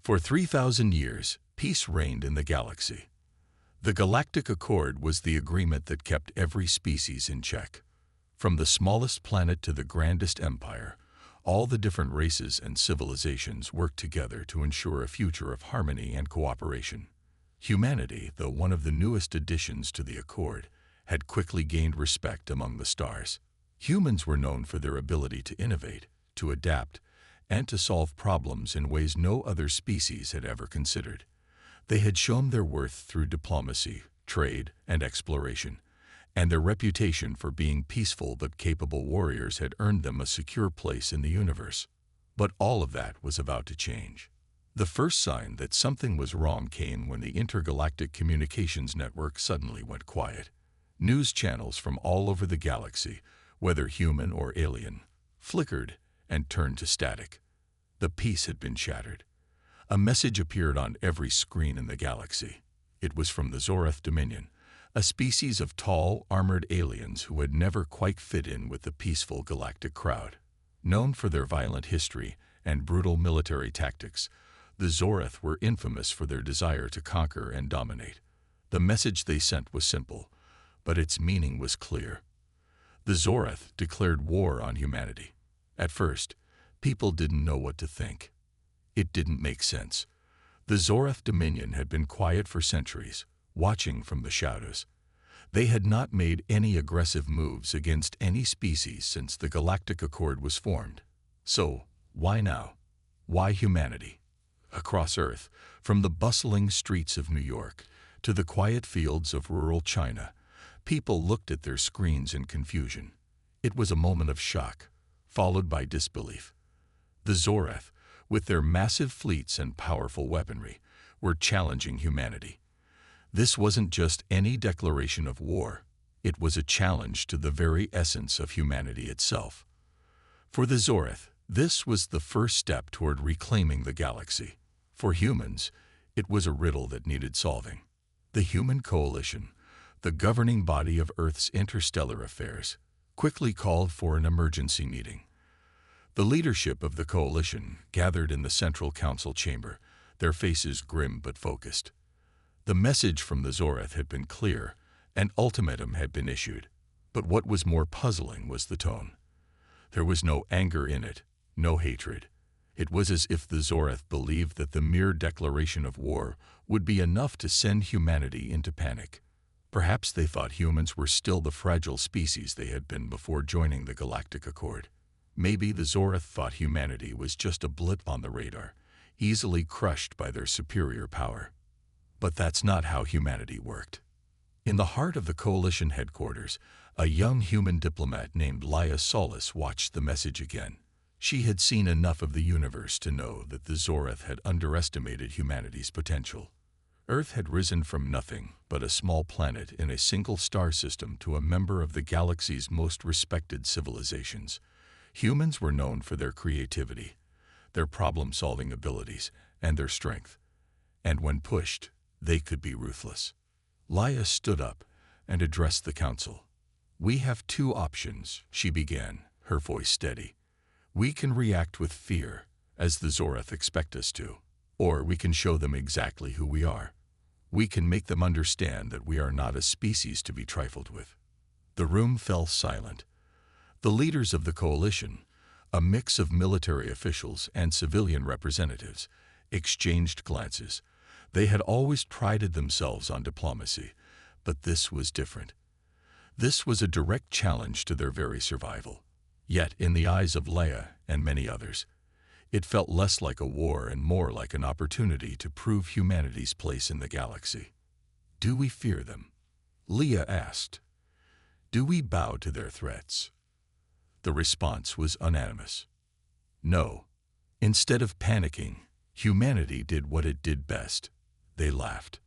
For 3,000 years, peace reigned in the galaxy. The Galactic Accord was the agreement that kept every species in check. From the smallest planet to the grandest empire, all the different races and civilizations worked together to ensure a future of harmony and cooperation. Humanity, though one of the newest additions to the Accord, had quickly gained respect among the stars. Humans were known for their ability to innovate, to adapt, and to solve problems in ways no other species had ever considered. They had shown their worth through diplomacy, trade, and exploration, and their reputation for being peaceful but capable warriors had earned them a secure place in the universe. But all of that was about to change. The first sign that something was wrong came when the intergalactic communications network suddenly went quiet. News channels from all over the galaxy, whether human or alien, flickered and turned to static. The peace had been shattered. A message appeared on every screen in the galaxy. It was from the Zorath Dominion, a species of tall, armored aliens who had never quite fit in with the peaceful galactic crowd. Known for their violent history and brutal military tactics, the Zorath were infamous for their desire to conquer and dominate. The message they sent was simple, but its meaning was clear. The Zorath declared war on humanity. At first, people didn't know what to think. It didn't make sense. The Zorath Dominion had been quiet for centuries, watching from the shadows. They had not made any aggressive moves against any species since the Galactic Accord was formed. So, why now? Why humanity? Across Earth, from the bustling streets of New York to the quiet fields of rural China, people looked at their screens in confusion. It was a moment of shock, followed by disbelief. The Zorath, with their massive fleets and powerful weaponry, were challenging humanity. This wasn't just any declaration of war. It was a challenge to the very essence of humanity itself. For the Zorath, this was the first step toward reclaiming the galaxy. For humans, it was a riddle that needed solving. The Human Coalition, the governing body of Earth's interstellar affairs, quickly called for an emergency meeting. The leadership of the coalition gathered in the Central Council chamber, their faces grim but focused. The message from the Zorath had been clear, an ultimatum had been issued. But what was more puzzling was the tone. There was no anger in it, no hatred. It was as if the Zorath believed that the mere declaration of war would be enough to send humanity into panic. Perhaps they thought humans were still the fragile species they had been before joining the Galactic Accord. Maybe the Zorath thought humanity was just a blip on the radar, easily crushed by their superior power. But that's not how humanity worked. In the heart of the Coalition headquarters, a young human diplomat named Laia Solis watched the message again. She had seen enough of the universe to know that the Zorath had underestimated humanity's potential. Earth had risen from nothing but a small planet in a single star system to a member of the galaxy's most respected civilizations. Humans were known for their creativity, their problem-solving abilities, and their strength. And when pushed, they could be ruthless. Laia stood up and addressed the council. "We have two options," she began, her voice steady. "We can react with fear, as the Zorath expect us to, or we can show them exactly who we are. We can make them understand that we are not a species to be trifled with." The room fell silent. The leaders of the coalition, a mix of military officials and civilian representatives, exchanged glances. They had always prided themselves on diplomacy, but this was different. This was a direct challenge to their very survival. Yet, in the eyes of Laia and many others, it felt less like a war and more like an opportunity to prove humanity's place in the galaxy. "Do we fear them?" Laia asked. "Do we bow to their threats?" The response was unanimous. No. Instead of panicking, humanity did what it did best. They laughed.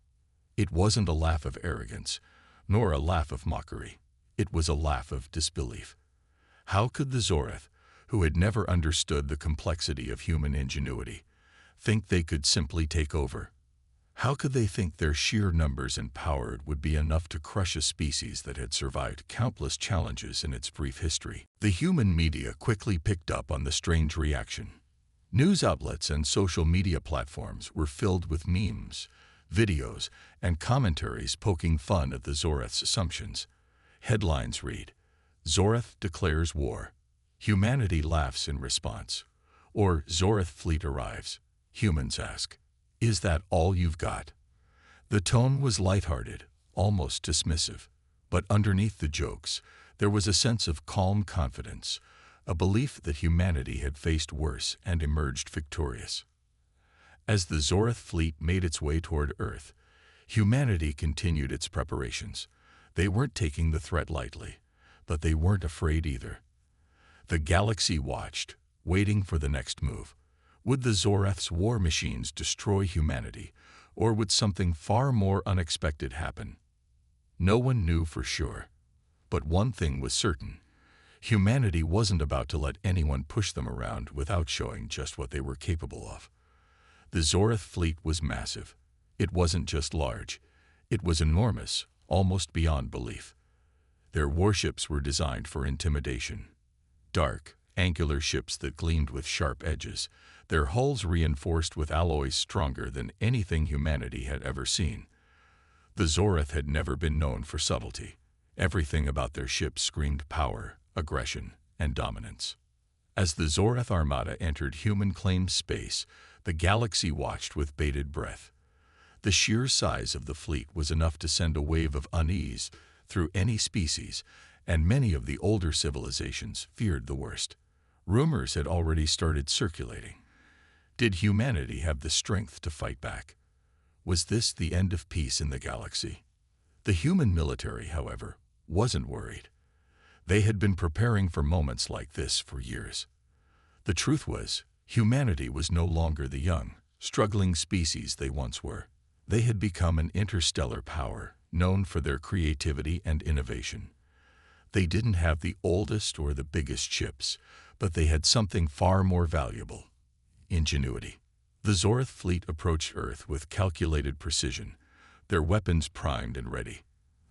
It wasn't a laugh of arrogance, nor a laugh of mockery. It was a laugh of disbelief. How could the Zorath, who had never understood the complexity of human ingenuity, think they could simply take over? How could they think their sheer numbers and power would be enough to crush a species that had survived countless challenges in its brief history? The human media quickly picked up on the strange reaction. News outlets and social media platforms were filled with memes, videos, and commentaries poking fun at the Zoreth's assumptions. Headlines read, "Zoreth declares war. Humanity laughs in response." Or "Zoreth fleet arrives. Humans ask, 'Is that all you've got?'" The tone was lighthearted, almost dismissive. But underneath the jokes, there was a sense of calm confidence, a belief that humanity had faced worse and emerged victorious. As the Zoreth fleet made its way toward Earth, humanity continued its preparations. They weren't taking the threat lightly, but they weren't afraid either. The galaxy watched, waiting for the next move. Would the Zoreth's war machines destroy humanity, or would something far more unexpected happen? No one knew for sure. But one thing was certain. Humanity wasn't about to let anyone push them around without showing just what they were capable of. The Zoreth fleet was massive. It wasn't just large. It was enormous, almost beyond belief. Their warships were designed for intimidation. Dark, angular ships that gleamed with sharp edges, their hulls reinforced with alloys stronger than anything humanity had ever seen. The Zoreth had never been known for subtlety. Everything about their ships screamed power, aggression, and dominance. As the Zoreth armada entered human-claimed space, the galaxy watched with bated breath. The sheer size of the fleet was enough to send a wave of unease through any species, and many of the older civilizations feared the worst. Rumors had already started circulating. Did humanity have the strength to fight back? Was this the end of peace in the galaxy? The human military, however, wasn't worried. They had been preparing for moments like this for years. The truth was, humanity was no longer the young, struggling species they once were. They had become an interstellar power, known for their creativity and innovation. They didn't have the oldest or the biggest ships, but they had something far more valuable: ingenuity. The Zoreth fleet approached Earth with calculated precision, their weapons primed and ready.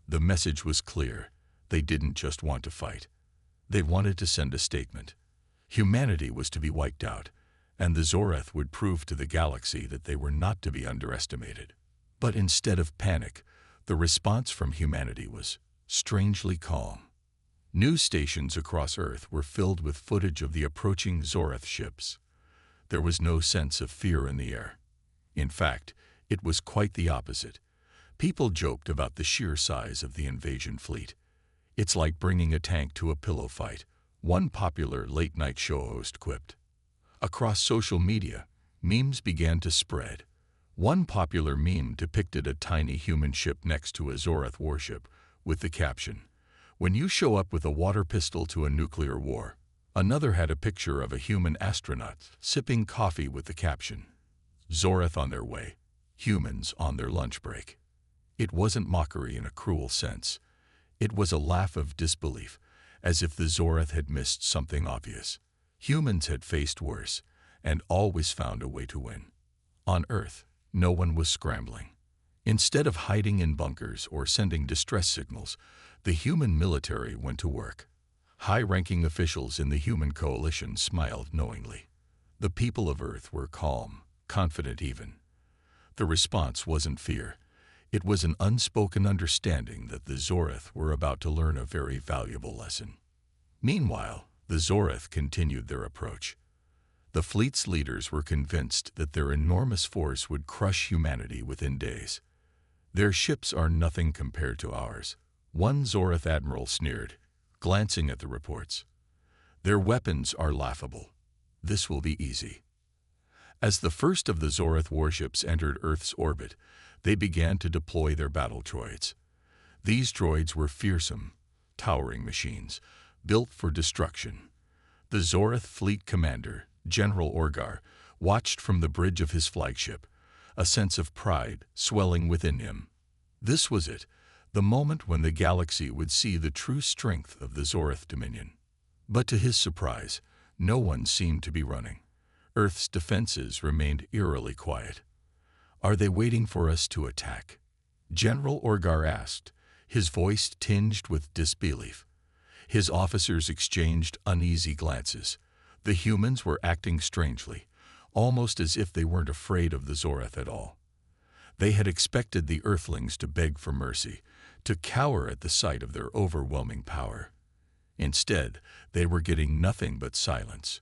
The message was clear. They didn't just want to fight. They wanted to send a statement. Humanity was to be wiped out, and the Zoreth would prove to the galaxy that they were not to be underestimated. But instead of panic, the response from humanity was strangely calm. News stations across Earth were filled with footage of the approaching Zoreth ships. There was no sense of fear in the air. In fact, it was quite the opposite. People joked about the sheer size of the invasion fleet. "It's like bringing a tank to a pillow fight," one popular late-night show host quipped. Across social media, memes began to spread. One popular meme depicted a tiny human ship next to a Zoreth warship, with the caption, "When you show up with a water pistol to a nuclear war." Another had a picture of a human astronaut sipping coffee with the caption, "Zoreth on their way, humans on their lunch break." It wasn't mockery in a cruel sense. It was a laugh of disbelief, as if the Zoreth had missed something obvious. Humans had faced worse, and always found a way to win. On Earth, no one was scrambling. Instead of hiding in bunkers or sending distress signals, the human military went to work. High-ranking officials in the human coalition smiled knowingly. The people of Earth were calm, confident even. The response wasn't fear. It was an unspoken understanding that the Zoreth were about to learn a very valuable lesson. Meanwhile, the Zoreth continued their approach. The fleet's leaders were convinced that their enormous force would crush humanity within days. "Their ships are nothing compared to ours," one Zoreth admiral sneered, glancing at the reports. "Their weapons are laughable. This will be easy." As the first of the Zoreth warships entered Earth's orbit, they began to deploy their battle droids. These droids were fearsome, towering machines, built for destruction. The Zoreth fleet commander, General Orgar, watched from the bridge of his flagship, a sense of pride swelling within him. This was it, the moment when the galaxy would see the true strength of the Zoreth dominion. But to his surprise, no one seemed to be running. Earth's defenses remained eerily quiet. "Are they waiting for us to attack?" General Orgar asked, his voice tinged with disbelief. His officers exchanged uneasy glances. The humans were acting strangely, almost as if they weren't afraid of the Zoreth at all. They had expected the Earthlings to beg for mercy, to cower at the sight of their overwhelming power. Instead, they were getting nothing but silence,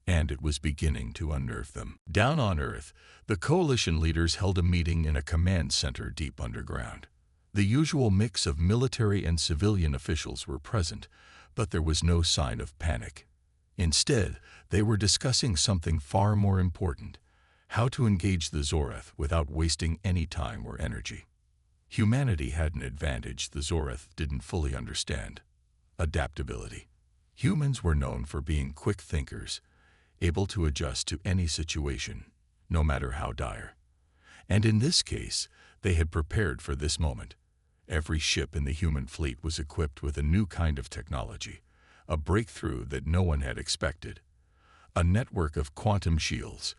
and it was beginning to unnerve them. Down on Earth, the coalition leaders held a meeting in a command center deep underground. The usual mix of military and civilian officials were present, but there was no sign of panic. Instead, they were discussing something far more important: how to engage the Zoreth without wasting any time or energy. Humanity had an advantage the Zoreth didn't fully understand: adaptability. Humans were known for being quick thinkers, able to adjust to any situation, no matter how dire. And in this case, they had prepared for this moment. Every ship in the human fleet was equipped with a new kind of technology, a breakthrough that no one had expected. A network of quantum shields,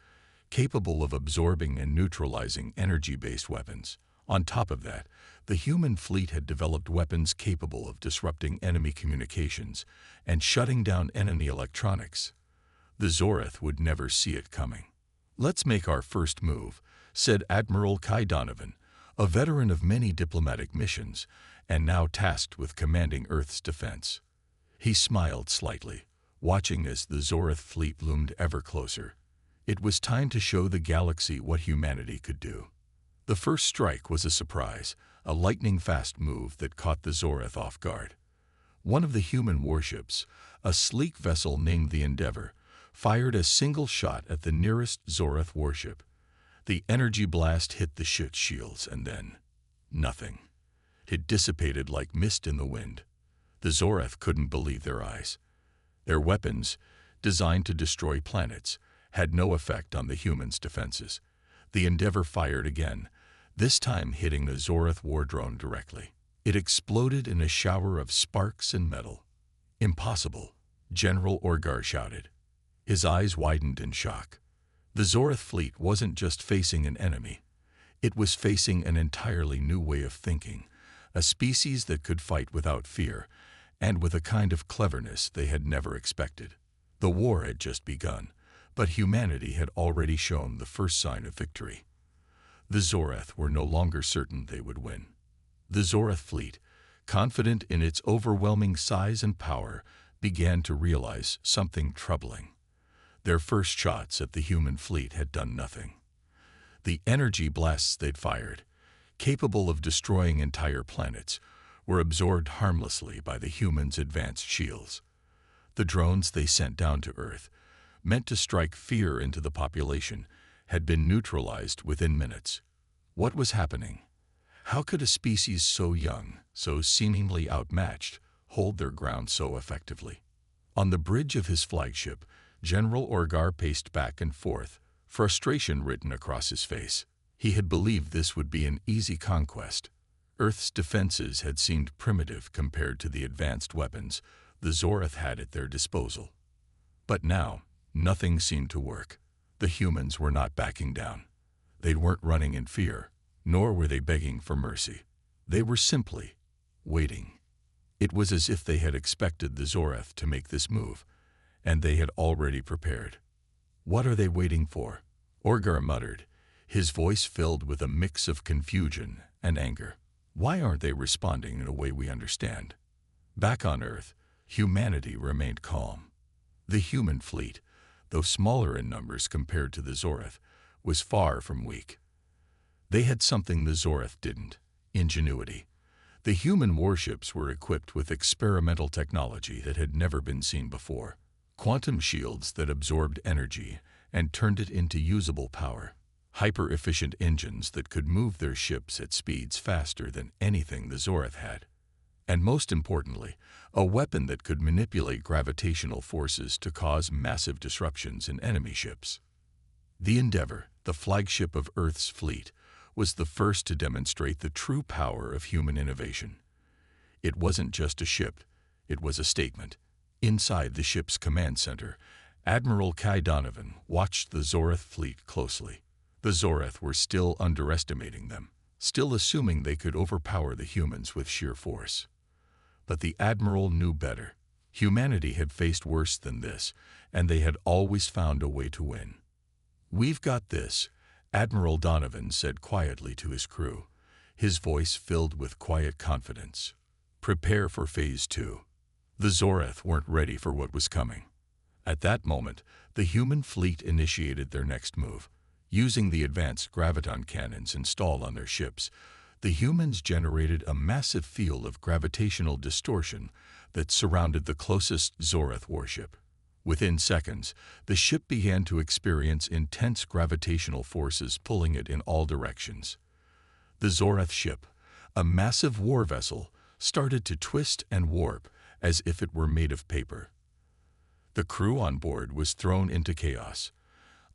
capable of absorbing and neutralizing energy-based weapons. On top of that, the human fleet had developed weapons capable of disrupting enemy communications and shutting down enemy electronics. The Zoreth would never see it coming. "Let's make our first move," said Admiral Kai Donovan, a veteran of many diplomatic missions and now tasked with commanding Earth's defense. He smiled slightly, watching as the Zoreth fleet loomed ever closer. It was time to show the galaxy what humanity could do. The first strike was a surprise, a lightning-fast move that caught the Zoreth off guard. One of the human warships, a sleek vessel named the Endeavor, fired a single shot at the nearest Zoreth warship. The energy blast hit the ship's shields, and then nothing. It dissipated like mist in the wind. The Zoreth couldn't believe their eyes. Their weapons, designed to destroy planets, had no effect on the humans' defenses. The Endeavor fired again, this time hitting the Zoreth war drone directly. It exploded in a shower of sparks and metal. "Impossible," General Orgar shouted. His eyes widened in shock. The Zoreth fleet wasn't just facing an enemy. It was facing an entirely new way of thinking, a species that could fight without fear, and with a kind of cleverness they had never expected. The war had just begun, but humanity had already shown the first sign of victory. The Zoreth were no longer certain they would win. The Zoreth fleet, confident in its overwhelming size and power, began to realize something troubling. Their first shots at the human fleet had done nothing. The energy blasts they'd fired, capable of destroying entire planets, were absorbed harmlessly by the humans' advanced shields. The drones they sent down to Earth, meant to strike fear into the population, had been neutralized within minutes. What was happening? How could a species so young, so seemingly outmatched, hold their ground so effectively? On the bridge of his flagship, General Orgar paced back and forth, frustration written across his face. He had believed this would be an easy conquest. Earth's defenses had seemed primitive compared to the advanced weapons the Zoreth had at their disposal. But now, nothing seemed to work. The humans were not backing down. They weren't running in fear, nor were they begging for mercy. They were simply waiting. It was as if they had expected the Zoreth to make this move, and they had already prepared. "What are they waiting for?" Orgar muttered, his voice filled with a mix of confusion and anger. "Why aren't they responding in a way we understand?" Back on Earth, humanity remained calm. The human fleet, though smaller in numbers compared to the Zoreth, was far from weak. They had something the Zoreth didn't: ingenuity. The human warships were equipped with experimental technology that had never been seen before. Quantum shields that absorbed energy and turned it into usable power. Hyper-efficient engines that could move their ships at speeds faster than anything the Zoreth had. And most importantly, a weapon that could manipulate gravitational forces to cause massive disruptions in enemy ships. The Endeavor, the flagship of Earth's fleet, was the first to demonstrate the true power of human innovation. It wasn't just a ship, it was a statement. Inside the ship's command center, Admiral Kai Donovan watched the Zoreth fleet closely. The Zoreth were still underestimating them, still assuming they could overpower the humans with sheer force. But the Admiral knew better. Humanity had faced worse than this, and they had always found a way to win. "We've got this," Admiral Donovan said quietly to his crew, his voice filled with quiet confidence. "Prepare for Phase 2. The Zorath weren't ready for what was coming. At that moment, the human fleet initiated their next move. Using the advanced graviton cannons installed on their ships, the humans generated a massive field of gravitational distortion that surrounded the closest Zorath warship. Within seconds, the ship began to experience intense gravitational forces pulling it in all directions. The Zorath ship, a massive war vessel, started to twist and warp as if it were made of paper. The crew on board was thrown into chaos,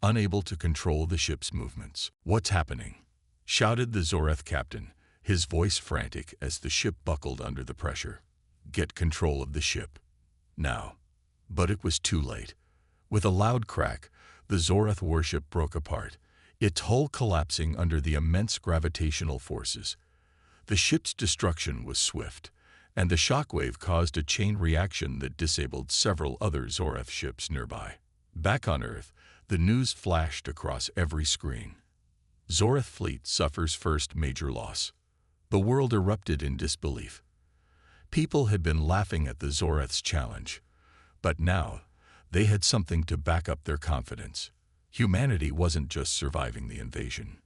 unable to control the ship's movements. "What's happening?" shouted the Zorath captain, his voice frantic as the ship buckled under the pressure. "Get control of the ship. Now." But it was too late. With a loud crack, the Zorath warship broke apart, its hull collapsing under the immense gravitational forces. The ship's destruction was swift, and the shockwave caused a chain reaction that disabled several other Zorath ships nearby. Back on Earth, the news flashed across every screen. Zorath fleet suffers first major loss. The world erupted in disbelief. People had been laughing at the Zorath's challenge, but now they had something to back up their confidence. Humanity wasn't just surviving the invasion.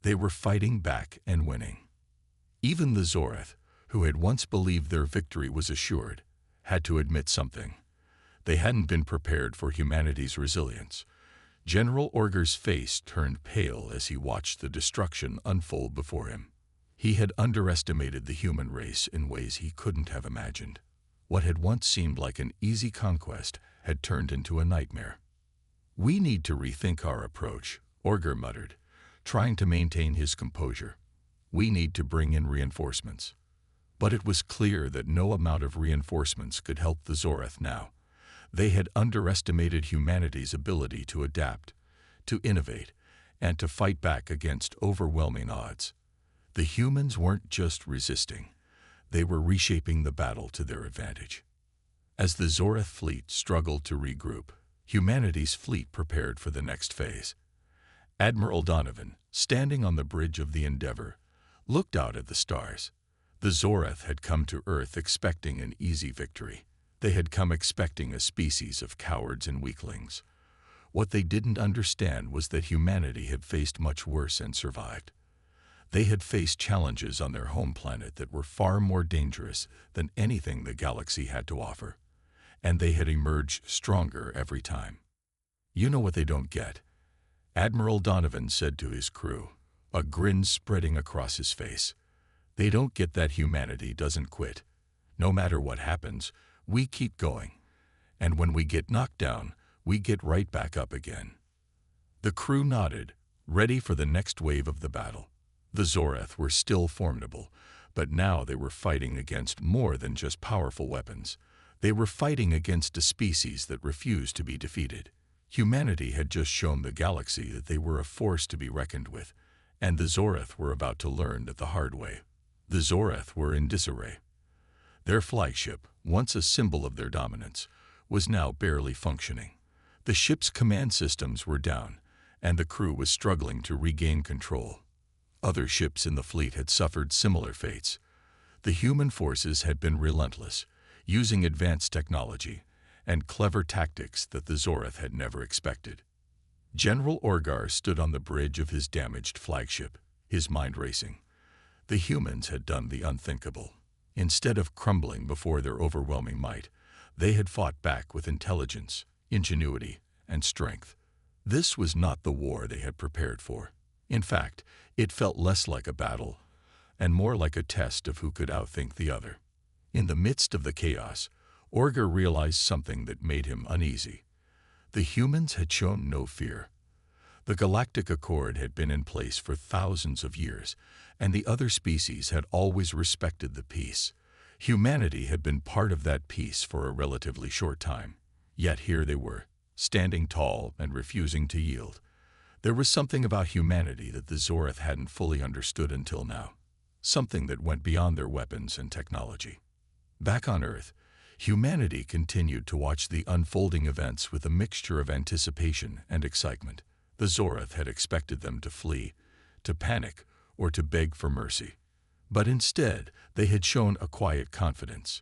They were fighting back and winning. Even the Zorath, who had once believed their victory was assured, had to admit something. They hadn't been prepared for humanity's resilience. General Orger's face turned pale as he watched the destruction unfold before him. He had underestimated the human race in ways he couldn't have imagined. What had once seemed like an easy conquest had turned into a nightmare. "We need to rethink our approach," Orger muttered, trying to maintain his composure. "We need to bring in reinforcements." But it was clear that no amount of reinforcements could help the Zorath now. They had underestimated humanity's ability to adapt, to innovate, and to fight back against overwhelming odds. The humans weren't just resisting. They were reshaping the battle to their advantage. As the Zorath fleet struggled to regroup, humanity's fleet prepared for the next phase. Admiral Donovan, standing on the bridge of the Endeavour, looked out at the stars. The Zorath had come to Earth expecting an easy victory. They had come expecting a species of cowards and weaklings. What they didn't understand was that humanity had faced much worse and survived. They had faced challenges on their home planet that were far more dangerous than anything the galaxy had to offer, and they had emerged stronger every time. "You know what they don't get," Admiral Donovan said to his crew, a grin spreading across his face. "They don't get that humanity doesn't quit. No matter what happens, we keep going, and when we get knocked down, we get right back up again." The crew nodded, ready for the next wave of the battle. The Zorath were still formidable, but now they were fighting against more than just powerful weapons. They were fighting against a species that refused to be defeated. Humanity had just shown the galaxy that they were a force to be reckoned with, and the Zorath were about to learn it the hard way. The Zorath were in disarray. Their flagship, once a symbol of their dominance, was now barely functioning. The ship's command systems were down, and the crew was struggling to regain control. Other ships in the fleet had suffered similar fates. The human forces had been relentless, using advanced technology and clever tactics that the Zorath had never expected. General Orgar stood on the bridge of his damaged flagship, his mind racing. The humans had done the unthinkable. Instead of crumbling before their overwhelming might, they had fought back with intelligence, ingenuity, and strength. This was not the war they had prepared for. In fact, it felt less like a battle and more like a test of who could outthink the other. In the midst of the chaos, Orger realized something that made him uneasy. The humans had shown no fear. The Galactic Accord had been in place for thousands of years, and the other species had always respected the peace. Humanity had been part of that peace for a relatively short time. Yet here they were, standing tall and refusing to yield. There was something about humanity that the Zorath hadn't fully understood until now, something that went beyond their weapons and technology. Back on Earth, humanity continued to watch the unfolding events with a mixture of anticipation and excitement. The Zorath had expected them to flee, to panic, or to beg for mercy. But instead, they had shown a quiet confidence.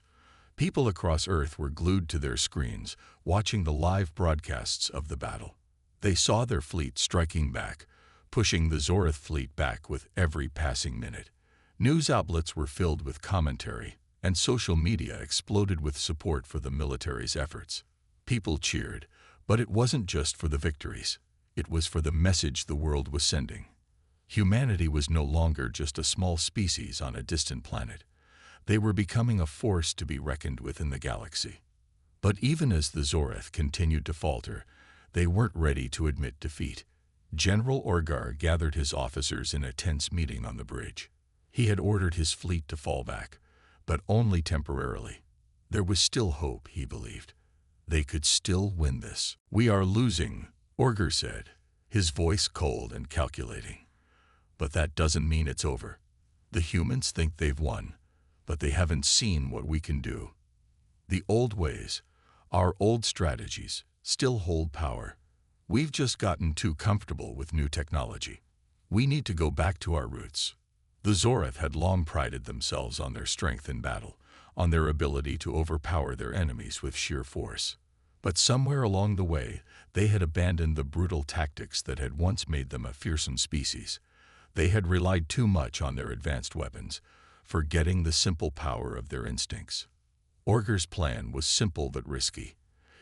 People across Earth were glued to their screens, watching the live broadcasts of the battle. They saw their fleet striking back, pushing the Zorath fleet back with every passing minute. News outlets were filled with commentary, and social media exploded with support for the military's efforts. People cheered, but it wasn't just for the victories. It was for the message the world was sending. Humanity was no longer just a small species on a distant planet. They were becoming a force to be reckoned with in the galaxy. But even as the Zorath continued to falter, they weren't ready to admit defeat. General Orgar gathered his officers in a tense meeting on the bridge. He had ordered his fleet to fall back, but only temporarily. There was still hope, he believed. They could still win this. "We are losing," Orgar said, his voice cold and calculating. "But that doesn't mean it's over. The humans think they've won, but they haven't seen what we can do. The old ways, our old strategies, still hold power. We've just gotten too comfortable with new technology. We need to go back to our roots." The Zorath had long prided themselves on their strength in battle, on their ability to overpower their enemies with sheer force. But somewhere along the way, they had abandoned the brutal tactics that had once made them a fearsome species. They had relied too much on their advanced weapons, forgetting the simple power of their instincts. Orgar's plan was simple but risky.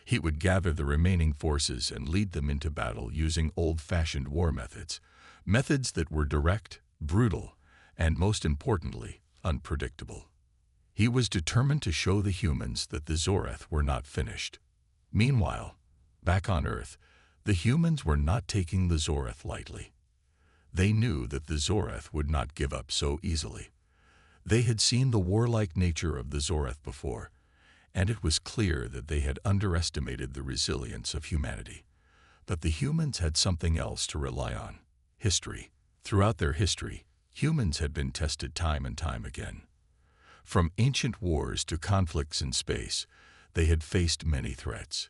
He would gather the remaining forces and lead them into battle using old-fashioned war methods, methods that were direct, brutal, and most importantly, unpredictable. He was determined to show the humans that the Zorath were not finished. Meanwhile, back on Earth, the humans were not taking the Zorath lightly. They knew that the Zorath would not give up so easily. They had seen the warlike nature of the Zorath before, and it was clear that they had underestimated the resilience of humanity. But the humans had something else to rely on: history. Throughout their history, humans had been tested time and time again. From ancient wars to conflicts in space, they had faced many threats.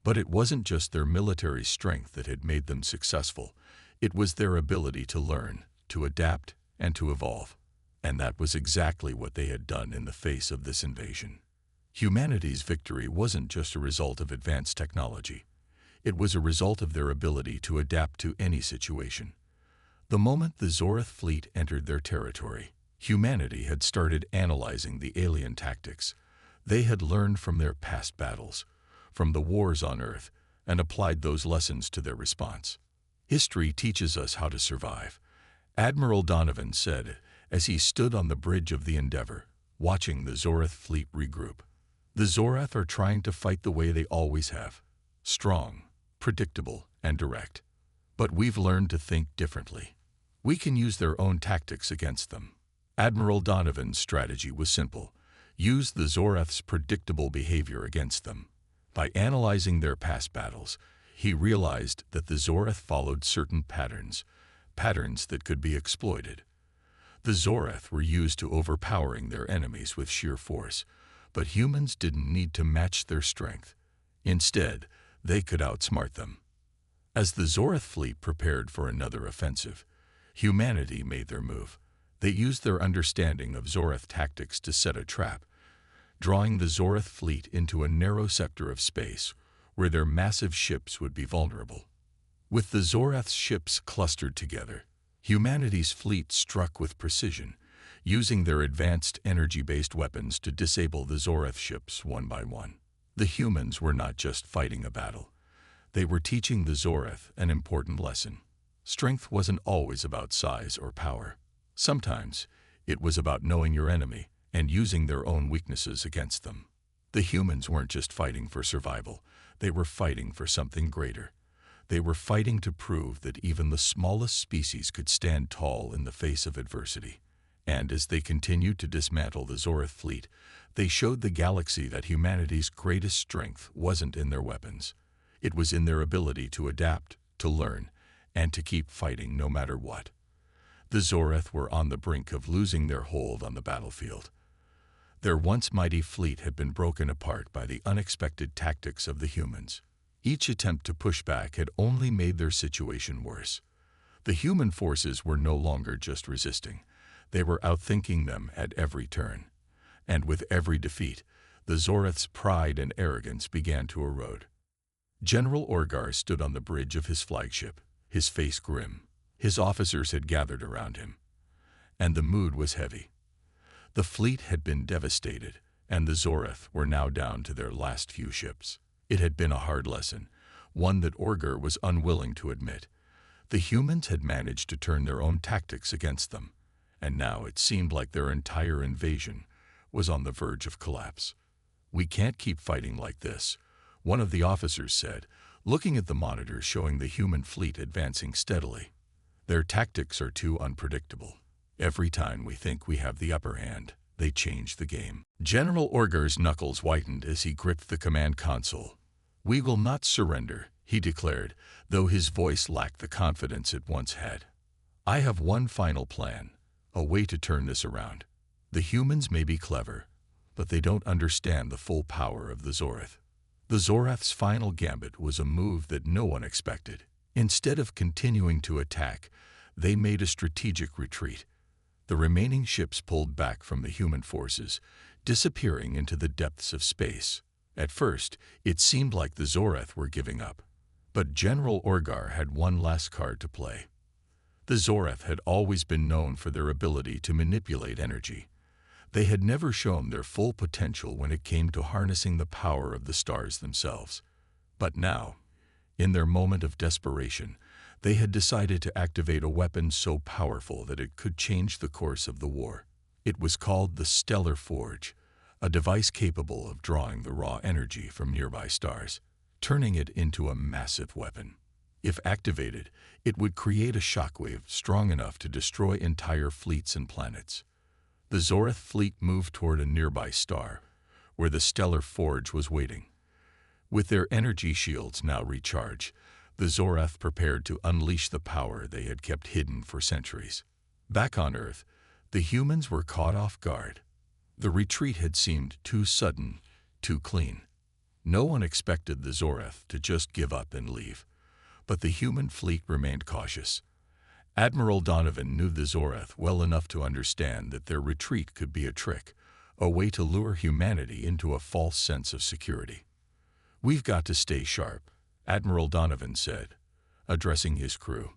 But it wasn't just their military strength that had made them successful. It was their ability to learn, to adapt, and to evolve. And that was exactly what they had done in the face of this invasion. Humanity's victory wasn't just a result of advanced technology. It was a result of their ability to adapt to any situation. The moment the Zorath fleet entered their territory, humanity had started analyzing the alien tactics. They had learned from their past battles, from the wars on Earth, and applied those lessons to their response. "History teaches us how to survive," Admiral Donovan said as he stood on the bridge of the Endeavour, watching the Zorath fleet regroup. "The Zorath are trying to fight the way they always have: strong, predictable, and direct. But we've learned to think differently. We can use their own tactics against them." Admiral Donovan's strategy was simple: use the Zorath's predictable behavior against them. By analyzing their past battles, he realized that the Zorath followed certain patterns that could be exploited. The Zorath were used to overpowering their enemies with sheer force, but humans didn't need to match their strength. Instead, they could outsmart them. As the Zorath fleet prepared for another offensive, humanity made their move. They used their understanding of Zorath tactics to set a trap, drawing the Zorath fleet into a narrow sector of space where their massive ships would be vulnerable. With the Zorath's ships clustered together, humanity's fleet struck with precision, using their advanced energy-based weapons to disable the Zorath ships one by one. The humans were not just fighting a battle. They were teaching the Zorath an important lesson. Strength wasn't always about size or power. Sometimes, it was about knowing your enemy and using their own weaknesses against them. The humans weren't just fighting for survival. They were fighting for something greater. They were fighting to prove that even the smallest species could stand tall in the face of adversity. And as they continued to dismantle the Zorath fleet, they showed the galaxy that humanity's greatest strength wasn't in their weapons. It was in their ability to adapt, to learn, and to keep fighting no matter what. The Zorath were on the brink of losing their hold on the battlefield. Their once mighty fleet had been broken apart by the unexpected tactics of the humans. Each attempt to push back had only made their situation worse. The human forces were no longer just resisting. They were outthinking them at every turn. And with every defeat, the Zoreth's pride and arrogance began to erode. General Orgar stood on the bridge of his flagship, his face grim. His officers had gathered around him, and the mood was heavy. The fleet had been devastated, and the Zoreth were now down to their last few ships. It had been a hard lesson, one that Orgar was unwilling to admit. The humans had managed to turn their own tactics against them, and now it seemed like their entire invasion was on the verge of collapse. "We can't keep fighting like this," one of the officers said, looking at the monitors showing the human fleet advancing steadily. "Their tactics are too unpredictable. Every time we think we have the upper hand, they change the game." General Orgar's knuckles whitened as he gripped the command console. "We will not surrender," he declared, though his voice lacked the confidence it once had. "I have one final plan, a way to turn this around. The humans may be clever, but they don't understand the full power of the Zoreth." The Zoreth's final gambit was a move that no one expected. Instead of continuing to attack, they made a strategic retreat. The remaining ships pulled back from the human forces, disappearing into the depths of space. At first, it seemed like the Zoreth were giving up. But General Orgar had one last card to play. The Zoreth had always been known for their ability to manipulate energy. They had never shown their full potential when it came to harnessing the power of the stars themselves. But now, in their moment of desperation, they had decided to activate a weapon so powerful that it could change the course of the war. It was called the Stellar Forge, a device capable of drawing the raw energy from nearby stars, turning it into a massive weapon. If activated, it would create a shockwave strong enough to destroy entire fleets and planets. The Zoreth fleet moved toward a nearby star, where the Stellar Forge was waiting. With their energy shields now recharged, the Zoreth prepared to unleash the power they had kept hidden for centuries. Back on Earth, the humans were caught off guard. The retreat had seemed too sudden, too clean. No one expected the Zoreth to just give up and leave, but the human fleet remained cautious. Admiral Donovan knew the Zoreth well enough to understand that their retreat could be a trick, a way to lure humanity into a false sense of security. "We've got to stay sharp," Admiral Donovan said, addressing his crew.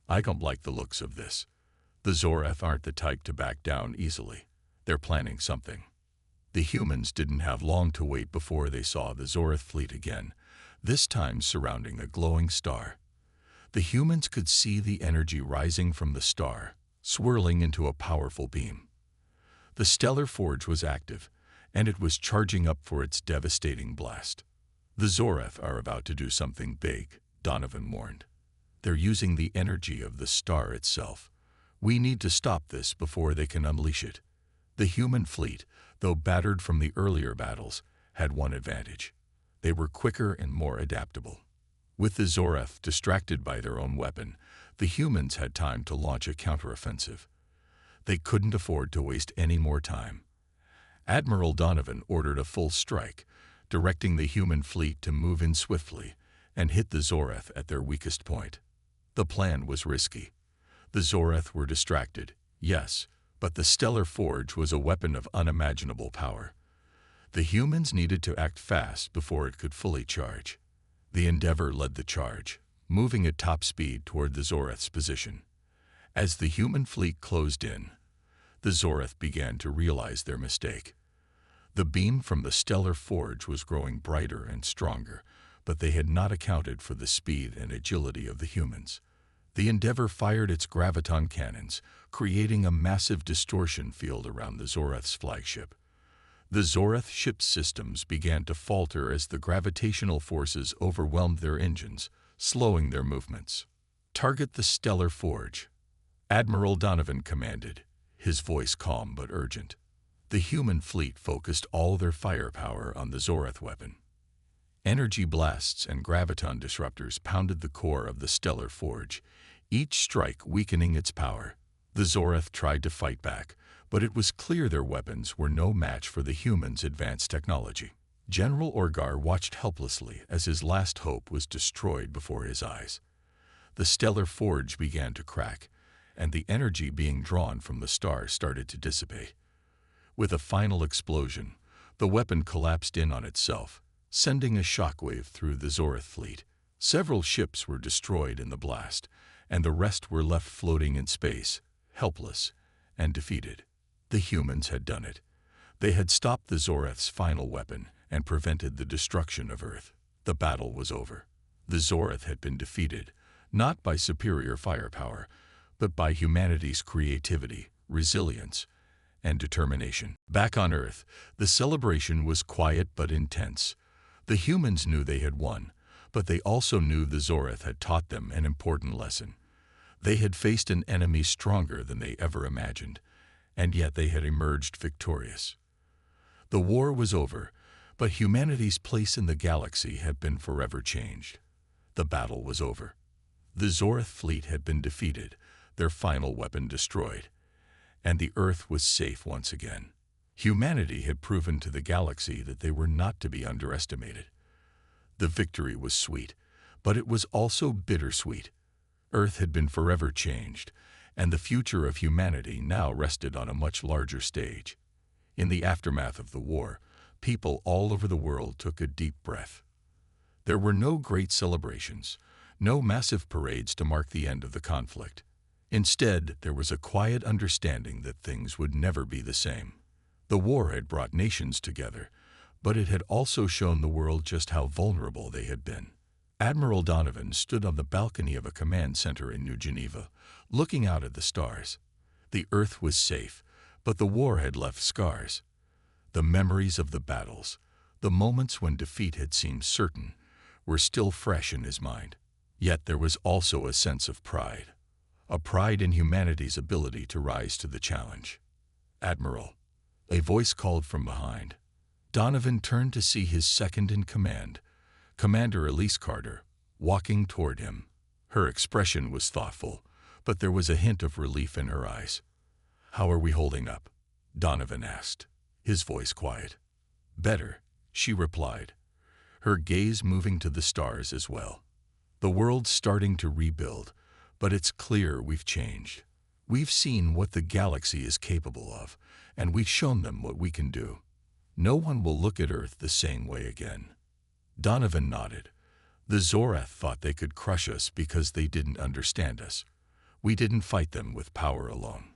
"I don't like the looks of this. The Zoreth aren't the type to back down easily. They're planning something." The humans didn't have long to wait before they saw the Zoreth fleet again, this time surrounding a glowing star. The humans could see the energy rising from the star, swirling into a powerful beam. The Stellar Forge was active, and it was charging up for its devastating blast. "The Zoreth are about to do something big," Donovan warned. "They're using the energy of the star itself. We need to stop this before they can unleash it." The human fleet, though battered from the earlier battles, had one advantage. They were quicker and more adaptable. With the Zoreth distracted by their own weapon, the humans had time to launch a counteroffensive. They couldn't afford to waste any more time. Admiral Donovan ordered a full strike, directing the human fleet to move in swiftly and hit the Zoreth at their weakest point. The plan was risky. The Zoreth were distracted, yes, but the Stellar Forge was a weapon of unimaginable power. The humans needed to act fast before it could fully charge. The Endeavor led the charge, moving at top speed toward the Zoreth's position. As the human fleet closed in, the Zoreth began to realize their mistake. The beam from the Stellar Forge was growing brighter and stronger, but they had not accounted for the speed and agility of the humans. The Endeavor fired its graviton cannons, creating a massive distortion field around the Zoreth's flagship. The Zoreth ship's systems began to falter as the gravitational forces overwhelmed their engines, slowing their movements. "Target the Stellar Forge," Admiral Donovan commanded, his voice calm but urgent. The human fleet focused all their firepower on the Zoreth weapon. Energy blasts and graviton disruptors pounded the core of the Stellar Forge, each strike weakening its power. The Zoreth tried to fight back, but it was clear their weapons were no match for the humans' advanced technology. General Orgar watched helplessly as his last hope was destroyed before his eyes. The stellar forge began to crack, and the energy being drawn from the star started to dissipate. With a final explosion, the weapon collapsed in on itself, sending a shockwave through the Zorith fleet. Several ships were destroyed in the blast, and the rest were left floating in space, helpless and defeated. The humans had done it. They had stopped the Zorith's final weapon and prevented the destruction of Earth. The battle was over. The Zorith had been defeated, not by superior firepower, but by humanity's creativity, resilience, and determination. Back on Earth, the celebration was quiet but intense. The humans knew they had won, but they also knew the Zorith had taught them an important lesson. They had faced an enemy stronger than they ever imagined, and yet they had emerged victorious. The war was over, but humanity's place in the galaxy had been forever changed. The battle was over. The Zorith fleet had been defeated, their final weapon destroyed, and the Earth was safe once again. Humanity had proven to the galaxy that they were not to be underestimated. The victory was sweet, but it was also bittersweet. Earth had been forever changed, and the future of humanity now rested on a much larger stage. In the aftermath of the war, people all over the world took a deep breath. There were no great celebrations, no massive parades to mark the end of the conflict. Instead, there was a quiet understanding that things would never be the same. The war had brought nations together, but it had also shown the world just how vulnerable they had been. Admiral Donovan stood on the balcony of a command center in New Geneva, looking out at the stars. The Earth was safe, but the war had left scars. The memories of the battles, the moments when defeat had seemed certain, were still fresh in his mind. Yet there was also a sense of pride, a pride in humanity's ability to rise to the challenge. "Admiral," a voice called from behind. Donovan turned to see his second-in-command, Commander Elise Carter, walking toward him. Her expression was thoughtful, but there was a hint of relief in her eyes. "How are we holding up?" Donovan asked, his voice quiet. "Better," she replied, her gaze moving to the stars as well. "The world's starting to rebuild, but it's clear we've changed. We've seen what the galaxy is capable of, and we've shown them what we can do. No one will look at Earth the same way again." Donovan nodded. "The Zorith thought they could crush us because they didn't understand us. We didn't fight them with power alone.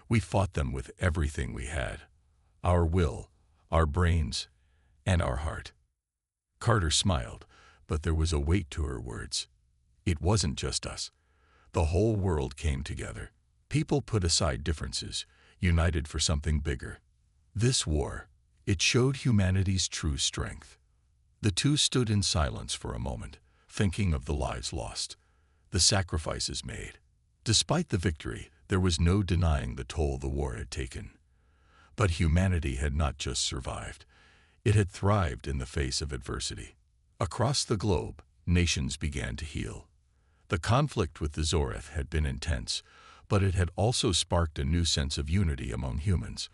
We fought them with everything we had. Our will, our brains, and our heart." Carter smiled, but there was a weight to her words. It wasn't just us. The whole world came together. People put aside differences, united for something bigger. This war, it showed humanity's true strength. The two stood in silence for a moment, thinking of the lives lost, the sacrifices made. Despite the victory, there was no denying the toll the war had taken. But humanity had not just survived. It had thrived in the face of adversity. Across the globe, nations began to heal. The conflict with the Zorith had been intense, but it had also sparked a new sense of unity among humans.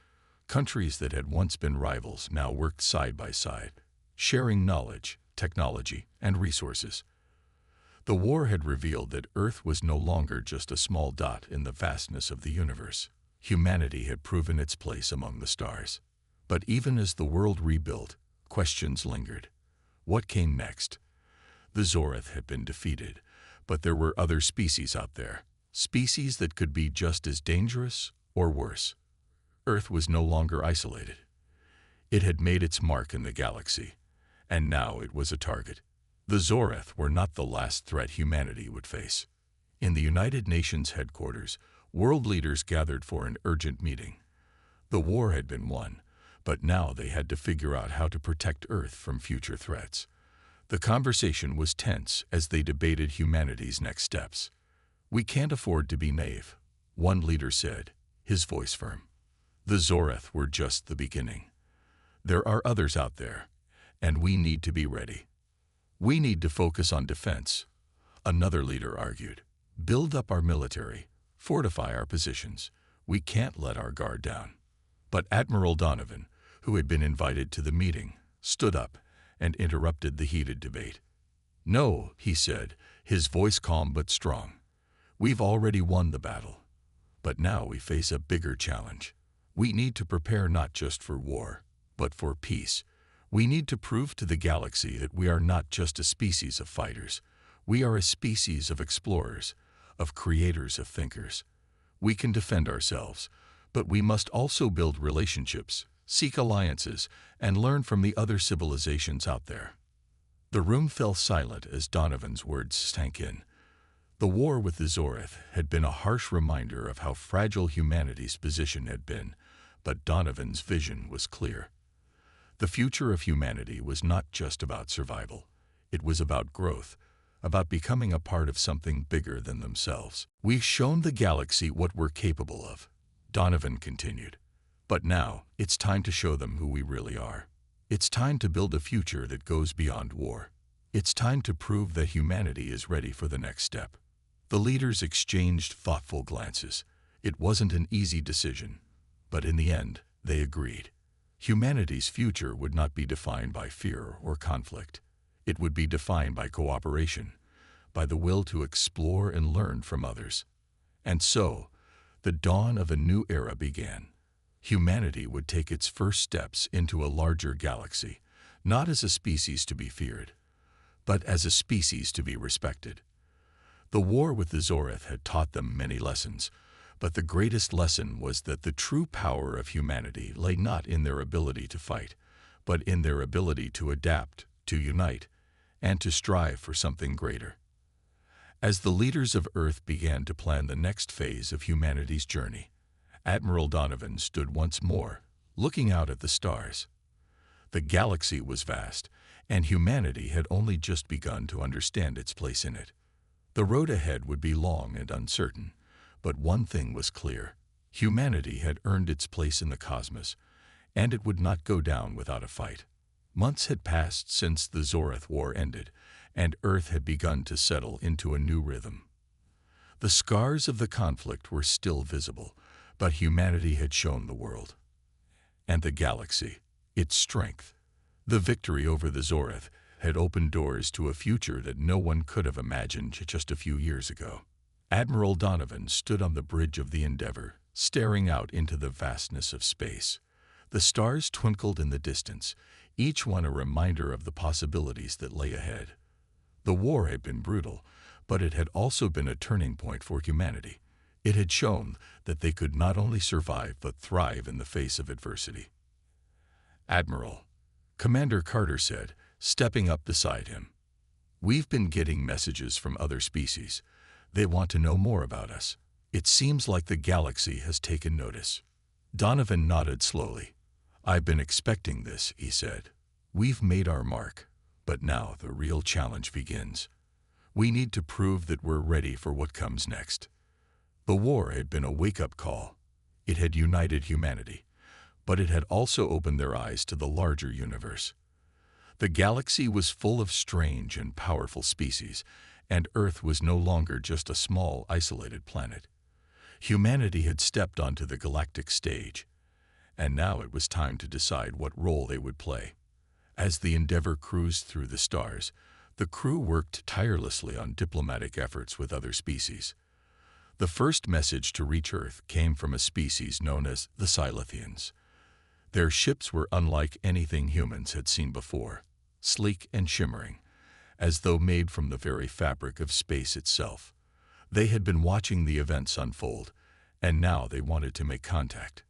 Countries that had once been rivals now worked side by side, sharing knowledge, technology, and resources. The war had revealed that Earth was no longer just a small dot in the vastness of the universe. Humanity had proven its place among the stars. But even as the world rebuilt, questions lingered. What came next? The Zorith had been defeated, but there were other species out there, species that could be just as dangerous or worse. Earth was no longer isolated. It had made its mark in the galaxy, and now it was a target. The Zorith were not the last threat humanity would face. In the United Nations headquarters, world leaders gathered for an urgent meeting. The war had been won, but now they had to figure out how to protect Earth from future threats. The conversation was tense as they debated humanity's next steps. "We can't afford to be naive," one leader said, his voice firm. "The Zorith were just the beginning. There are others out there, and we need to be ready. We need to focus on defense," another leader argued. "Build up our military, fortify our positions. We can't let our guard down." But Admiral Donovan, who had been invited to the meeting, stood up and interrupted the heated debate. "No," he said, his voice calm but strong. "We've already won the battle. But now we face a bigger challenge. We need to prepare not just for war, but for peace. We need to prove to the galaxy that we are not just a species of fighters. We are a species of explorers, of creators, of thinkers. We can defend ourselves, but we must also build relationships, seek alliances, and learn from the other civilizations out there." The room fell silent as Donovan's words sank in. The war with the Zorith had been a harsh reminder of how fragile humanity's position had been, but Donovan's vision was clear. The future of humanity was not just about survival. It was about growth, about becoming a part of something bigger than themselves. "We've shown the galaxy what we're capable of," Donovan continued. "But now, it's time to show them who we really are. It's time to build a future that goes beyond war. It's time to prove that humanity is ready for the next step." The leaders exchanged thoughtful glances. It wasn't an easy decision, but in the end, they agreed. Humanity's future would not be defined by fear or conflict. It would be defined by cooperation, by the will to explore and learn from others. And so, the dawn of a new era began. Humanity would take its first steps into a larger galaxy, not as a species to be feared, but as a species to be respected. The war with the Zorith had taught them many lessons, but the greatest lesson was that the true power of humanity lay not in their ability to fight, but in their ability to adapt, to unite, and to strive for something greater. As the leaders of Earth began to plan the next phase of humanity's journey, Admiral Donovan stood once more, looking out at the stars. The galaxy was vast, and humanity had only just begun to understand its place in it. The road ahead would be long and uncertain, but one thing was clear. Humanity had earned its place in the cosmos, and it would not go down without a fight. Months had passed since the Zorith War ended, and Earth had begun to settle into a new rhythm. The scars of the conflict were still visible, but humanity had shown the world, and the galaxy, its strength. The victory over the Zorith had opened doors to a future that no one could have imagined just a few years ago. Admiral Donovan stood on the bridge of the Endeavor, staring out into the vastness of space. The stars twinkled in the distance, each one a reminder of the possibilities that lay ahead. The war had been brutal, but it had also been a turning point for humanity. It had shown that they could not only survive but thrive in the face of adversity. "Admiral," Commander Carter said, stepping up beside him, "we've been getting messages from other species. They want to know more about us. It seems like the galaxy has taken notice." Donovan nodded slowly. "I've been expecting this," he said. "We've made our mark, but now the real challenge begins. We need to prove that we're ready for what comes next." The war had been a wake-up call. It had united humanity, but it had also opened their eyes to the larger universe. The galaxy was full of strange and powerful species, and Earth was no longer just a small, isolated planet. Humanity had stepped onto the galactic stage, and now it was time to decide what role they would play. As the Endeavor cruised through the stars, the crew worked tirelessly on diplomatic efforts with other species. The first message to reach Earth came from a species known as the Scythians. Their ships were unlike anything humans had seen before, sleek and shimmering, as though made from the very fabric of space itself. They had been watching the events unfold, and now they wanted to make contact.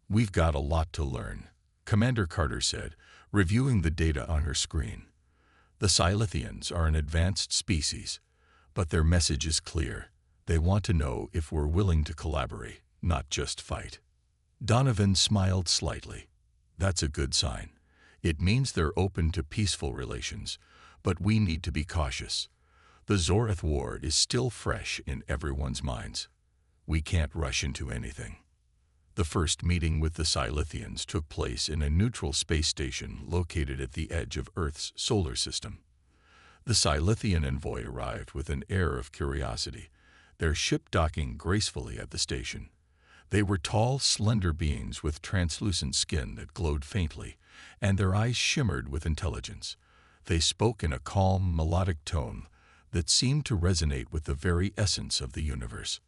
"We've got a lot to learn," Commander Carter said, reviewing the data on her screen. "The Scythians are an advanced species, but their message is clear. They want to know if we're willing to collaborate, not just fight." Donovan smiled slightly. "That's a good sign. It means they're open to peaceful relations, but we need to be cautious. The Zorith War is still fresh in everyone's minds. We can't rush into anything." The first meeting with the Scythians took place in a neutral space station located at the edge of Earth's solar system. The Scythian envoy arrived with an air of curiosity, their ship docking gracefully at the station. They were tall, slender beings with translucent skin that glowed faintly, and their eyes shimmered with intelligence. They spoke in a calm, melodic tone that seemed to resonate with the very essence of the universe.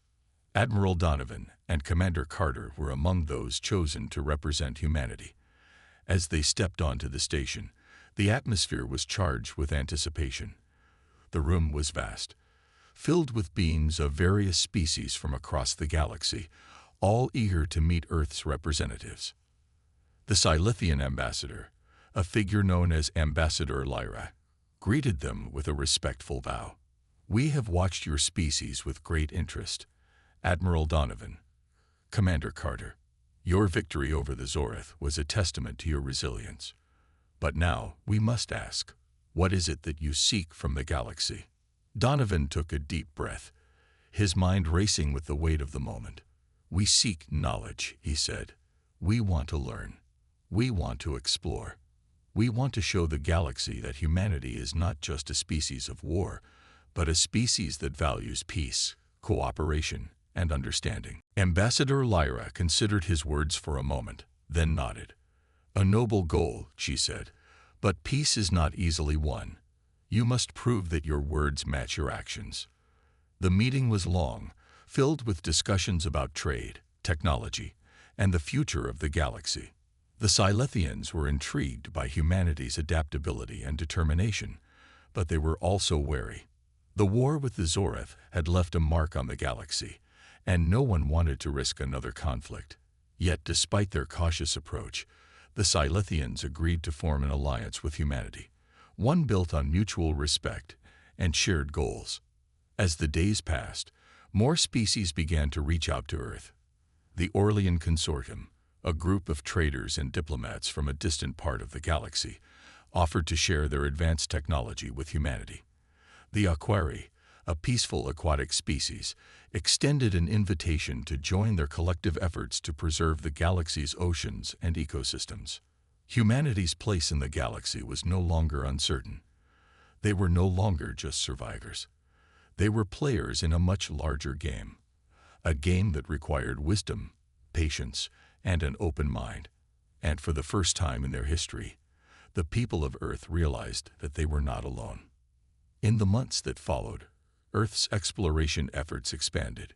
Admiral Donovan and Commander Carter were among those chosen to represent humanity. As they stepped onto the station, the atmosphere was charged with anticipation. The room was vast, filled with beings of various species from across the galaxy, all eager to meet Earth's representatives. The Silithian ambassador, a figure known as Ambassador Lyra, greeted them with a respectful bow. "We have watched your species with great interest, Admiral Donovan. Commander Carter, your victory over the Zorath was a testament to your resilience. But now, we must ask, what is it that you seek from the galaxy?" Donovan took a deep breath, his mind racing with the weight of the moment. "We seek knowledge," he said. "We want to learn. We want to explore. We want to show the galaxy that humanity is not just a species of war, but a species that values peace, cooperation, and understanding." Ambassador Lyra considered his words for a moment, then nodded. "A noble goal," she said, "but peace is not easily won. You must prove that your words match your actions." The meeting was long, filled with discussions about trade, technology, and the future of the galaxy. The Silithians were intrigued by humanity's adaptability and determination, but they were also wary. The war with the Zorath had left a mark on the galaxy, and no one wanted to risk another conflict. Yet, despite their cautious approach, the Silithians agreed to form an alliance with humanity, one built on mutual respect and shared goals. As the days passed, more species began to reach out to Earth. The Orlean Consortium, a group of traders and diplomats from a distant part of the galaxy, offered to share their advanced technology with humanity. The Aquari, a peaceful aquatic species, extended an invitation to join their collective efforts to preserve the galaxy's oceans and ecosystems. Humanity's place in the galaxy was no longer uncertain. They were no longer just survivors. They were players in a much larger game, a game that required wisdom, patience, and an open mind. And for the first time in their history, the people of Earth realized that they were not alone. In the months that followed, Earth's exploration efforts expanded.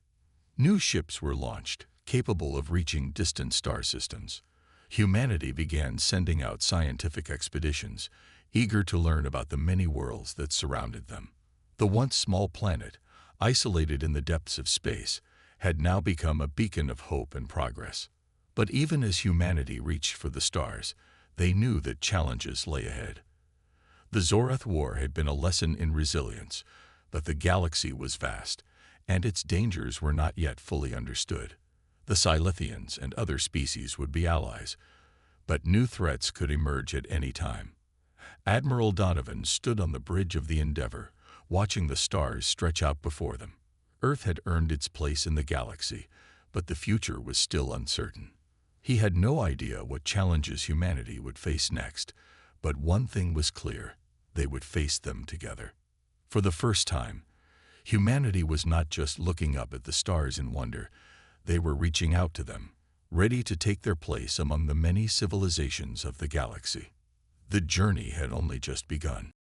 New ships were launched, capable of reaching distant star systems. Humanity began sending out scientific expeditions, eager to learn about the many worlds that surrounded them. The once small planet, isolated in the depths of space, had now become a beacon of hope and progress. But even as humanity reached for the stars, they knew that challenges lay ahead. The Zorath War had been a lesson in resilience, but the galaxy was vast, and its dangers were not yet fully understood. The Silithians and other species would be allies, but new threats could emerge at any time. Admiral Donovan stood on the bridge of the Endeavor, watching the stars stretch out before them. Earth had earned its place in the galaxy, but the future was still uncertain. He had no idea what challenges humanity would face next, but one thing was clear: they would face them together. For the first time, humanity was not just looking up at the stars in wonder, they were reaching out to them, ready to take their place among the many civilizations of the galaxy. The journey had only just begun.